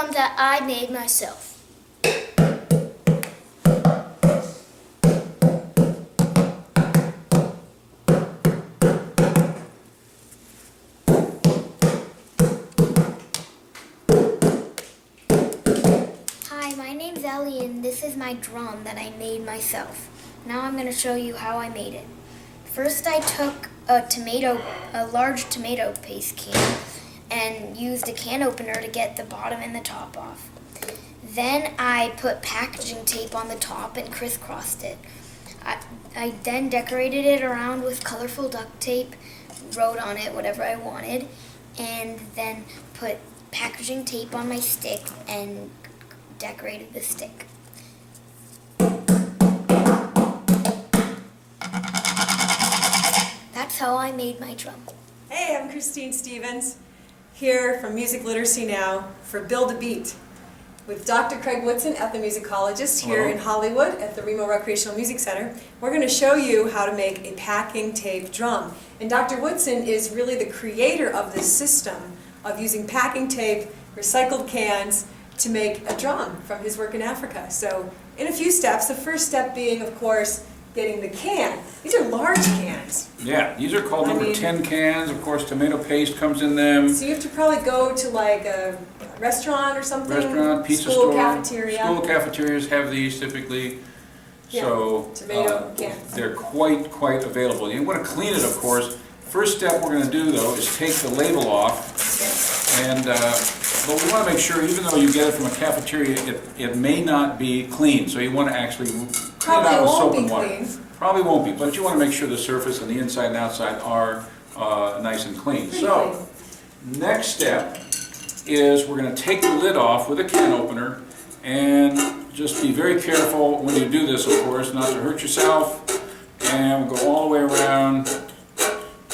drum that I made myself. Hi, my name's Ellie and this is my drum that I made myself. Now I'm going to show you how I made it. First I took a large tomato paste can and used a can opener to get the bottom and the top off. Then I put packaging tape on the top and crisscrossed it. I then decorated it around with colorful duct tape, wrote on it whatever I wanted, and then put packaging tape on my stick and decorated the stick. That's how I made my drum. Hey, I'm Christine Stevens, here from Music Literacy Now for Build a Beat with Dr. Craig Woodson, ethnomusicologist here in Hollywood at the Remo Recreational Music Center. We're going to show you how to make a packing tape drum. And Dr. Woodson is really the creator of this system of using packing tape, recycled cans, to make a drum from his work in Africa. So in a few steps, the first step being, of course, getting the can. These are large cans. Yeah, these are called number 10 cans. Of course, tomato paste comes in them. So you have to probably go to like a restaurant or something. Restaurant, pizza school store, cafeteria. School cafeterias have these typically. Yeah, So tomato cans. they're quite available. You want to clean it, of course. First step we're going to do though is take the label off, and but we want to make sure, even though you get it from a cafeteria, it may not be clean. So you want to actually clean it out with soap and water. Clean. Probably won't be, but you want to make sure the surface and the inside and outside are nice and clean. So, next step is we're going to take the lid off with a can opener, and just be very careful when you do this, of course, not to hurt yourself. And we'll go all the way around.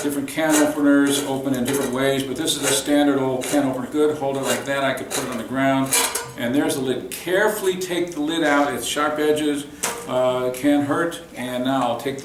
Different can openers open in different ways, but this is a standard old can opener. Good, hold it like that. I could put it on the ground. And there's the lid. Carefully take the lid out. It's sharp edges, can hurt. And now I'll take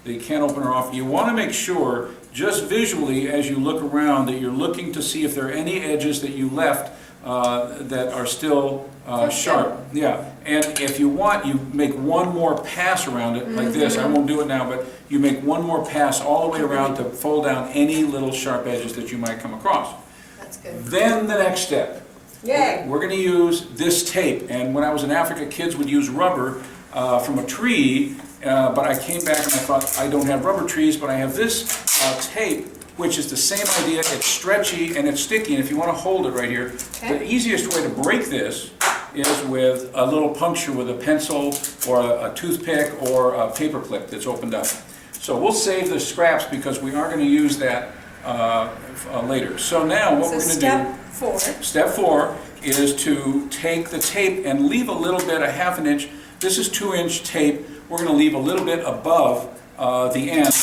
the can opener off. You want to make sure, just visually as you look around, that you're looking to see if there are any edges that you left that are still sharp. Yeah, and if you want, you make one more pass around it like this. I won't do it now, but you make one more pass all the way around to fold down any little sharp edges that you might come across. That's good. Then the next step. Yay. We're going to use this tape, and when I was in Africa, kids would use rubber from a tree, but I came back and I thought, I don't have rubber trees, but I have this tape, which is the same idea. It's stretchy and it's sticky, and if you want to hold it right here, the easiest way to break this is with a little puncture with a pencil or a toothpick or a paper clip that's opened up. So we'll save the scraps because we are going to use that later. So now what we're going to do, step 4 is to take the tape and leave a little bit, a half an inch. This is 2-inch tape. We're going to leave a little bit above the end.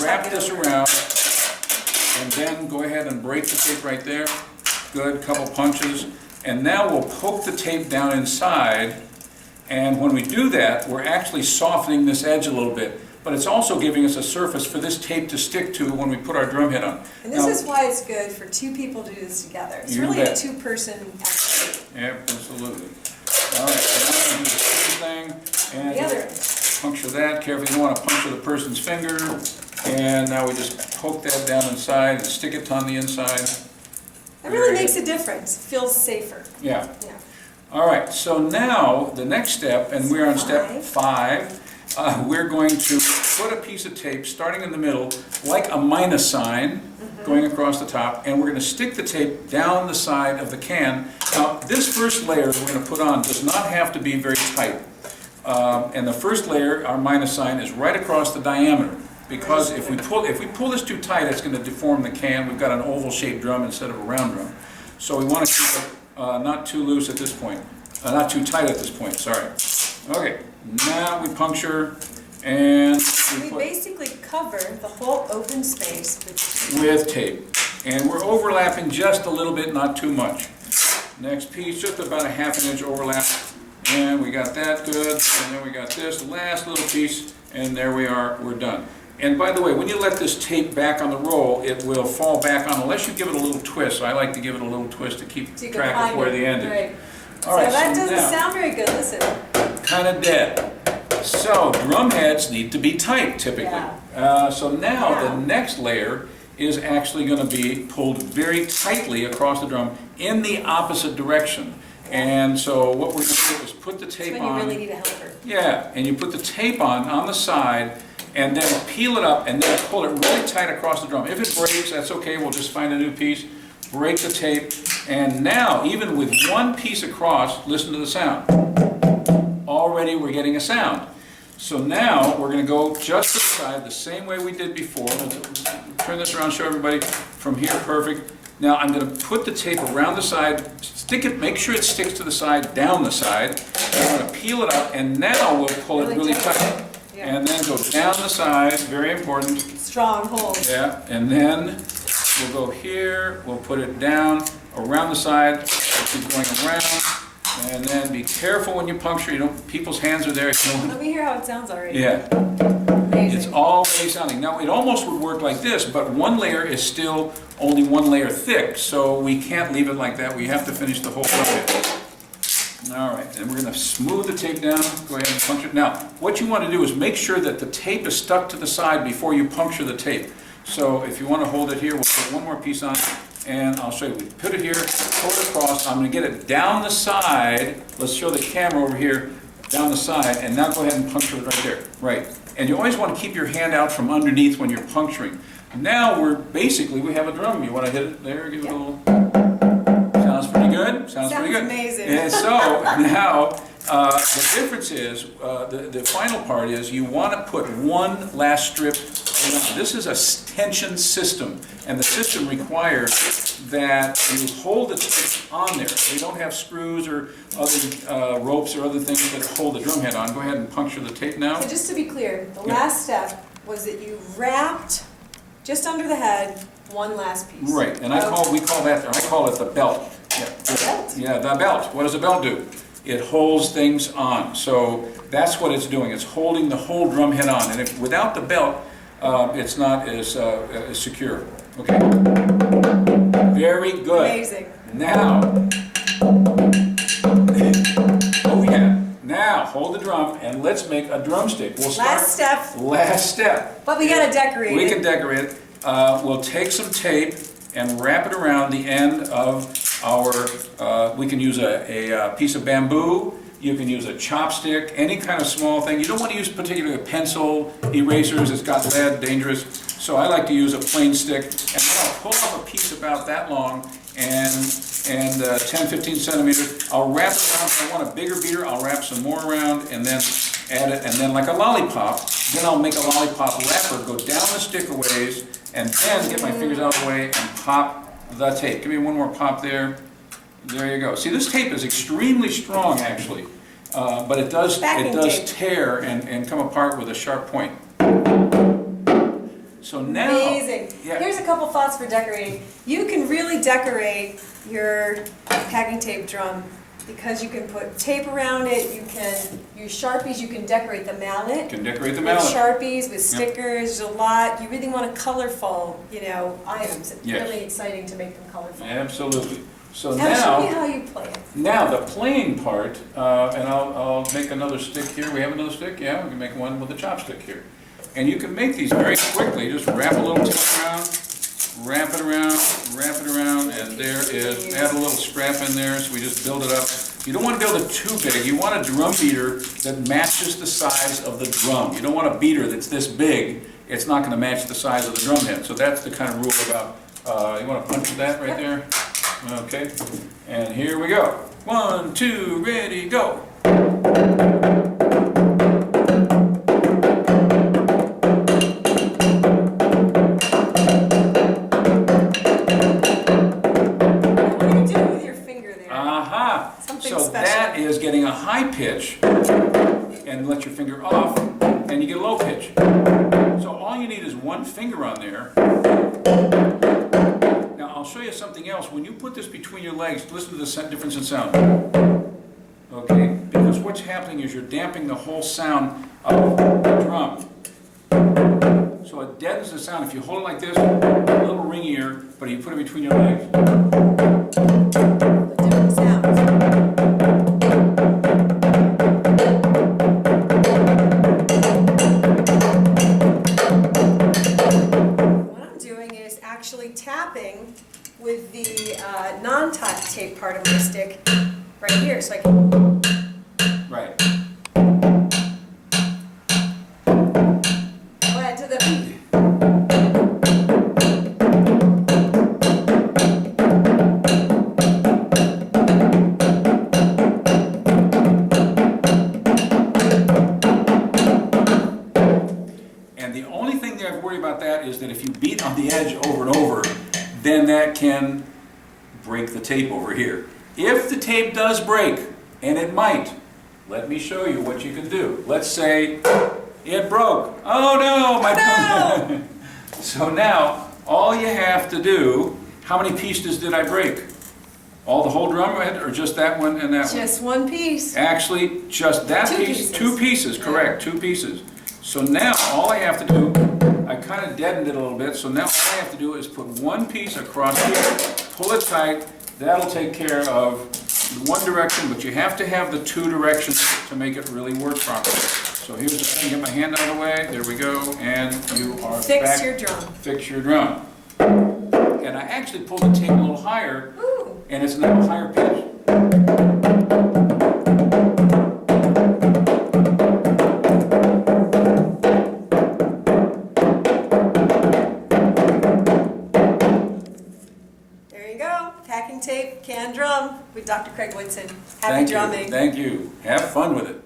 Wrap this around and then go ahead and break the tape right there. Good, couple punches. And now we'll poke the tape down inside, and when we do that, we're actually softening this edge a little bit. But it's also giving us a surface for this tape to stick to when we put our drum head on. And this is why it's good for 2 people to do this together. It's really a 2-person activity. Yeah, absolutely. All right, so now we're going to do the same thing. And The other. puncture that carefully. You don't want to puncture the person's finger. And now we just poke that down inside and stick it on the inside. It really makes a difference. It feels safer. Yeah. Yeah. All right, so now the next step, and we're on step 5, we're going to put a piece of tape starting in the middle, like a minus sign, going across the top, and we're going to stick the tape down the side of the can. Now, this first layer that we're going to put on does not have to be very tight. And the first layer, our minus sign, is right across the diameter. Because if we pull this too tight, it's going to deform the can. We've got an oval-shaped drum instead of a round drum. So we want to keep it not too loose at this point. Not too tight at this point, sorry. Okay, now we puncture and We basically cover the whole open space with tape. And we're overlapping just a little bit, not too much. Next piece, just about a half an inch overlap. And we got that good. And then we got this last little piece, and there we are, we're done. And by the way, when you let this tape back on the roll, it will fall back on unless you give it a little twist. I like to give it a little twist to keep So you can track find of where it. the end is. Right. All right, so that so doesn't now, sound very good. Listen. kind of dead. So drum heads need to be tight typically. Yeah. So now Yeah. the next layer is actually going to be pulled very tightly across the drum in the opposite direction. And so what we're going to do is put the That's tape when you on. really need a helper. Yeah, and you put the tape on the side, and then peel it up, and then pull it really tight across the drum. If it breaks, that's okay, we'll just find a new piece, break the tape, and now, even with one piece across, listen to the sound. Already we're getting a sound. So now, we're gonna go just to the side, the same way we did before. Let's turn this around, show everybody from here, perfect. Now, I'm gonna put the tape around the side, stick it, make sure it sticks to the side, down the side. I'm gonna peel it up, and now we'll pull it really tight. Yeah. And then go down the side, very important. Strong hold. Yeah, and then we'll go here, we'll put it down, around the side, keep going around, and then be careful when you puncture, you don't, people's hands are there. Let me hear how it sounds already. Yeah, Amazing. it's already sounding. Now, it almost would work like this, but one layer is still only one layer thick, so we can't leave it like that. We have to finish the whole project. All right, and we're going to smooth the tape down. Go ahead and puncture it. Now, what you want to do is make sure that the tape is stuck to the side before you puncture the tape. So if you want to hold it here, we'll put one more piece on, and I'll show you. We put it here, pull it across. I'm going to get it down the side. Let's show the camera over here, down the side, and now go ahead and puncture it right there. Right. And you always want to keep your hand out from underneath when you're puncturing. Now we have a drum. You want to hit it there, give it a little... Sounds pretty good? Sounds pretty good. Amazing. And so now, the difference is, the final part is you want to put one last strip around. This is a tension system, and the system requires that you hold the tape on there. We don't have screws or other ropes or other things that hold the drum head on. Go ahead and puncture the tape now. So just to be clear, the last step was that you wrapped just under the head one last piece. Right, and I call it the belt. Yeah, belt? Yeah, the belt. What does a belt do? It holds things on. So that's what it's doing. It's holding the whole drum head on. And if without the belt, it's not as secure. Okay. Very good. Amazing. Now, oh yeah. Now hold the drum and let's make a drumstick. We'll start. Last step. Last step. But we gotta decorate We it. can decorate it. We'll take some tape and wrap it around the end of our, we can use a piece of bamboo, you can use a chopstick, any kind of small thing. You don't want to use particularly a pencil, erasers, it's got lead, dangerous. So I like to use a plain stick, and then I'll pull off a piece about that long and 10-15 centimeters. I'll wrap it around. If I want a bigger beater, I'll wrap some more around and then add it, and then like a lollipop, then I'll make a lollipop wrapper, go down the stick a ways, and then get my fingers out of the way and pop the tape. Give me one more pop there. There you go. See, this tape is extremely strong, actually, but it does Tape. tear and come apart with a sharp point. So now, Amazing. Yeah. Here's a couple thoughts for decorating. You can really decorate your packing tape drum because you can put tape around it, you can use Sharpies, you can decorate the mallet. you can decorate the With mallet. Sharpies, with stickers, there's a lot. You really want a colorful, items. It's Yes. really exciting to make them colorful. Absolutely. So Now show me now, how you play it. now the playing part, and I'll make another stick here. We have another stick? Yeah, we can make one with a chopstick here. And you can make these very quickly. Just wrap a little tape around, wrap it around, and there is, add a little scrap in there, so we just build it up. You don't want to build it too big. You want a drum beater that matches the size of the drum. You don't want a beater that's this big. It's not going to match the size of the drum head. So that's the kind of rule about, you want to punch that right there? Okay. And here we go. 1, 2, ready, go. So special. that is getting a high pitch and let your finger off and you get a low pitch. So all you need is one finger on there. Now I'll show you something else. When you put this between your legs, listen to the difference in sound. Okay? Because what's happening is you're damping the whole sound of the drum. So it deadens the sound. If you hold it like this, a little ringier, but you put it between your legs. The different sounds. What I'm doing is actually tapping with the non-tap tape part of my stick right here, so I can Right. add to the beat. And the only thing that I worry about that is that if you beat on the edge over and over, then that can break the tape over here. If the tape does break, and it might, let me show you what you can do. Let's say it broke. Oh no, my No! So now, all you have to do, how many pieces did I break? All the whole drum, or just that one and that one? Just one piece. Actually, just that Two piece, pieces. 2 pieces, correct, 2 pieces. So now, all I have to do, I kind of deadened it a little bit, so now all I have to do is put 1 piece across here, pull it tight, that'll take care of one direction, but you have to have the 2 directions to make it really work properly. So here's the thing, get my hand out of the way, there we go, and you are back. Fix your drum. Fix your drum. And I actually pulled the tape a little higher, Ooh. and it's now a higher pitch. There you go. Packing tape, can drum with Dr. Craig Woodson. Happy Thank you. drumming. Thank you. Have fun with it.